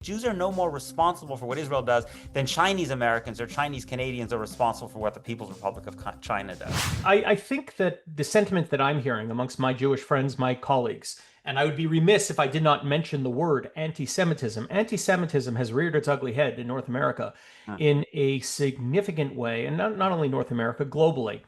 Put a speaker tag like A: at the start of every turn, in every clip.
A: Jews are no more responsible for what Israel does than Chinese Americans or Chinese Canadians are responsible for what the People's Republic of China does.
B: I think that the sentiment that I'm hearing amongst my Jewish friends, my colleagues, and I would be remiss if I did not mention the word anti-Semitism. Anti-Semitism has reared its ugly head in North America in a significant way, and not only North America, globally.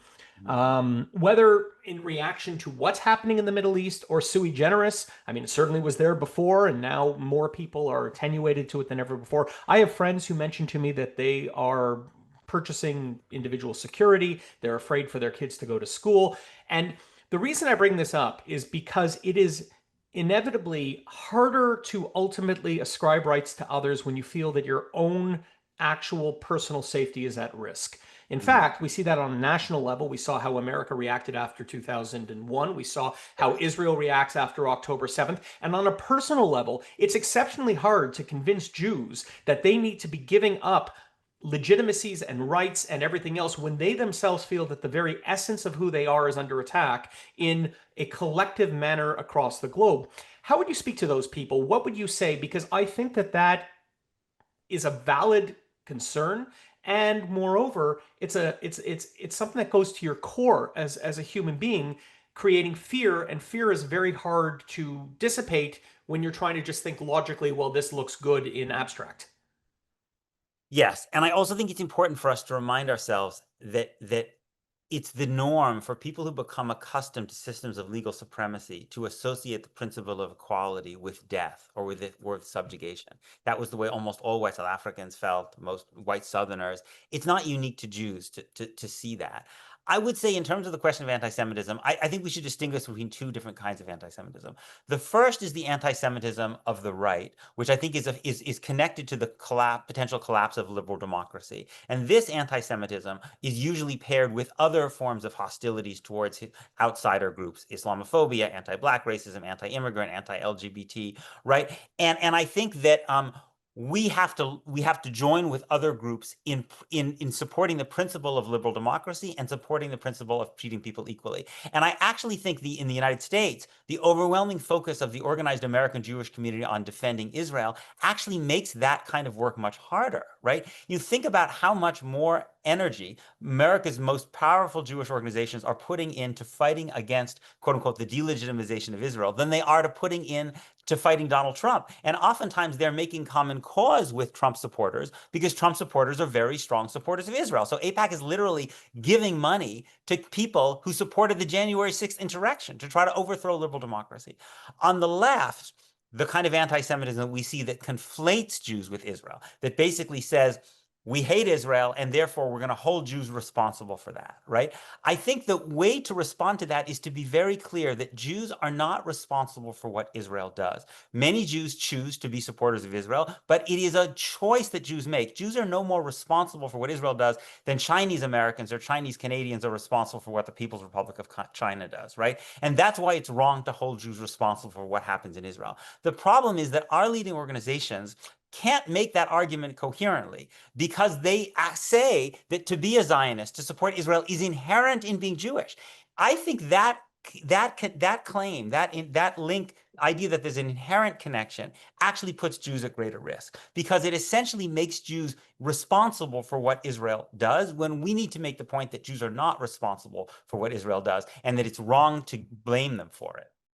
B: Whether in reaction to what's happening in the Middle East or sui generis, I mean, it certainly was there before, and now more people are attenuated to it than ever before. I have friends who mentioned to me that they are purchasing individual security. They're afraid for their kids to go to school. And the reason I bring this up is because it is inevitably harder to ultimately ascribe rights to others when you feel that your own actual personal safety is at risk. In fact, we see that on a national level. We saw how America reacted after 2001. We saw how Israel reacts after October 7th. And on a personal level, it's exceptionally hard to convince Jews that they need to be giving up legitimacies and rights and everything else when they themselves feel that the very essence of who they are is under attack in a collective manner across the globe. How would you speak to those people? What would you say? Because I think that that is a valid concern, and moreover, it's something that goes to your core as a human being, creating fear, and fear is very hard to dissipate when you're trying to just think logically, well, this looks good in abstract.
A: Yes, and I also think it's important for us to remind ourselves that it's the norm for people who become accustomed to systems of legal supremacy to associate the principle of equality with death or with subjugation. That was the way almost all white South Africans felt, most white Southerners. It's not unique to Jews to see that. I would say in terms of the question of anti-Semitism, I think we should distinguish between two different kinds of anti-Semitism. The first is the anti-Semitism of the right, which I think is connected to the potential collapse of liberal democracy. And this anti-Semitism is usually paired with other forms of hostilities towards outsider groups, Islamophobia, anti-Black racism, anti-immigrant, anti-LGBT, right? And I think that we have to join with other groups in supporting the principle of liberal democracy and supporting the principle of treating people equally. And I actually think in the United States, the overwhelming focus of the organized American Jewish community on defending Israel actually makes that kind of work much harder, right? You think about how much more energy America's most powerful Jewish organizations are putting into fighting against, quote unquote, the delegitimization of Israel than they are to putting in to fighting Donald Trump. And oftentimes they're making common cause with Trump supporters because Trump supporters are very strong supporters of Israel. So AIPAC is literally giving money to people who supported the January 6th insurrection to try to overthrow liberal democracy. On the left, the kind of anti-Semitism that we see that conflates Jews with Israel, that basically says, we hate Israel, and therefore we're going to hold Jews responsible for that, right? I think the way to respond to that is to be very clear that Jews are not responsible for what Israel does. Many Jews choose to be supporters of Israel, but it is a choice that Jews make. Jews are no more responsible for what Israel does than Chinese Americans or Chinese Canadians are responsible for what the People's Republic of China does, right? And that's why it's wrong to hold Jews responsible for what happens in Israel. The problem is that our leading organizations can't make that argument coherently because they say that to be a Zionist, to support Israel, is inherent in being Jewish. I think that claim, that link, idea that there's an inherent connection, actually puts Jews at greater risk because it essentially makes Jews responsible for what Israel does when we need to make the point that Jews are not responsible for what Israel does and that it's wrong to blame them for it.